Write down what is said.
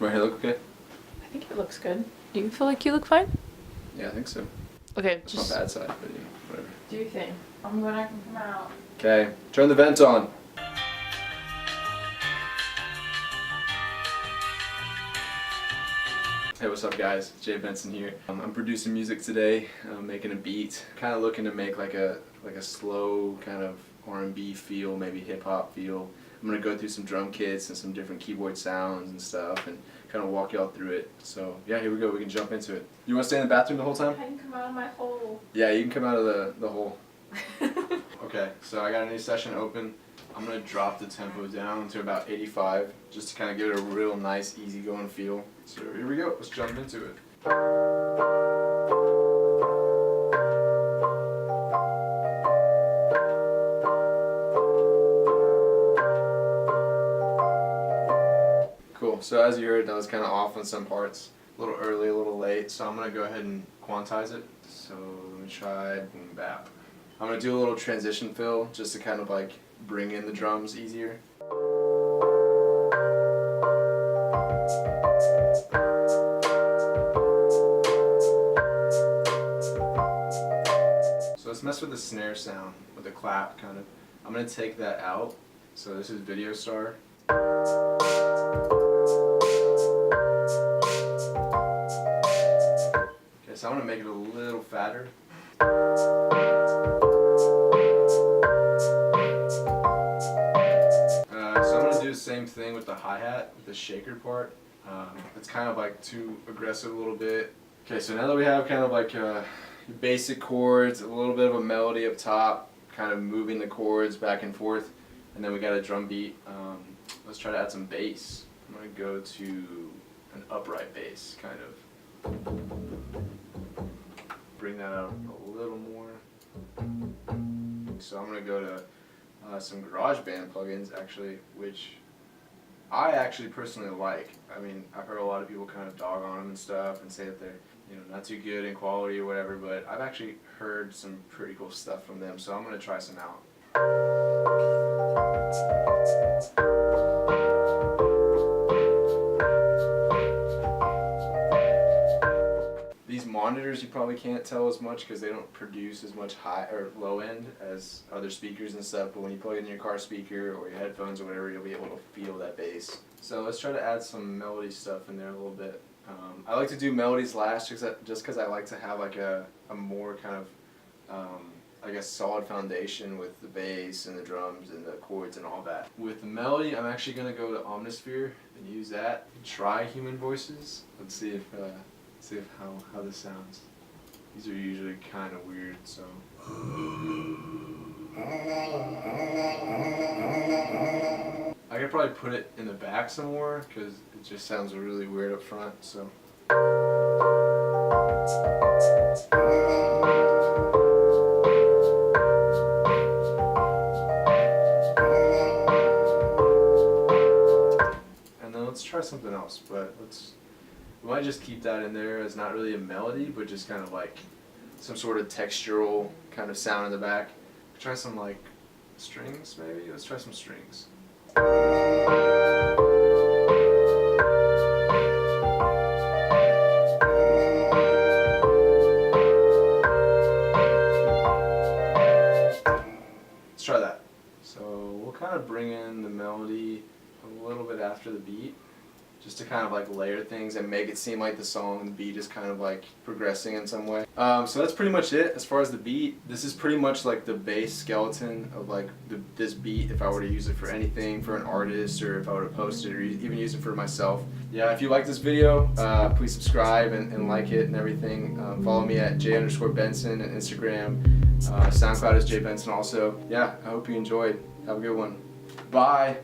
My hair look okay? I think it looks good. Do you feel like you look fine? Yeah, I think so. Okay, It's just not bad side, but yeah, whatever. do your thing. I'm gonna come out. Okay, turn the vent on. Hey, what's up guys? Jay Benson here. I'm producing music today, making a beat. Kind of looking to make like a slow kind of R&B feel, maybe hip hop feel. I'm gonna go through some drum kits and some different keyboard sounds and stuff and kind of walk y'all through it. So yeah, here we go, we can jump into it. You wanna stay in the bathroom the whole time? I can come out of my hole. Yeah, you can come out of the hole. Okay, so I got a new session open. I'm gonna drop the tempo down to about 85, just to kind of give it a real nice, easygoing feel. So here we go, let's jump into it. Cool, so as you heard, that was kind of off on some parts. A little early, a little late, so I'm gonna go ahead and quantize it. So let me try boom bap. I'm gonna do a little transition fill, just to kind of like bring in the drums easier. So let's mess with the snare sound, with the clap kind of. I'm gonna take that out. So this is Video Star. Okay, so I'm gonna make it a little fatter. So I'm gonna do the same thing with the hi-hat, with the shaker part. It's kind of like too aggressive a little bit. Okay, so now that we have kind of like basic chords, a little bit of a melody up top, kind of moving the chords back and forth, and then we got a drum beat. Let's try to add some bass. I'm gonna go to an upright bass, kind of. Bring that out a little more. So I'm gonna go to some GarageBand plugins actually, which I actually personally like. I mean, I've heard a lot of people kind of dog on them and stuff and say that they're, you know, not too good in quality or whatever, but I've actually heard some pretty cool stuff from them, so I'm gonna try some out. These monitors you probably can't tell as much because they don't produce as much high or low end as other speakers and stuff, but when you plug it in your car speaker or your headphones or whatever, you'll be able to feel that bass. So let's try to add some melody stuff in there a little bit. I like to do melodies last just because I like to have like a more kind of I guess solid foundation with the bass and the drums and the chords and all that. With the melody, I'm actually going to go to Omnisphere and use that. Try human voices. Let's see if how this sounds. These are usually kind of weird, so. I could probably put it in the back some more because it just sounds really weird up front, so. And then let's try something else, but we might just keep that in there as not really a melody, but just kind of like some sort of textural kind of sound in the back. Try some like strings maybe? Let's try some strings. Let's try that. So we'll kind of bring in the melody a little bit after the beat, just to kind of like layer things and make it seem like the song and the beat is kind of like progressing in some way. So that's pretty much it as far as the beat. This is pretty much like the base skeleton of like this beat if I were to use it for anything, for an artist, or if I were to post it or even use it for myself. Yeah, if you like this video, please subscribe and like it and everything. Follow me at J_Benson and Instagram. SoundCloud is Jay Benson also. Yeah, I hope you enjoyed. Have a good one. Bye.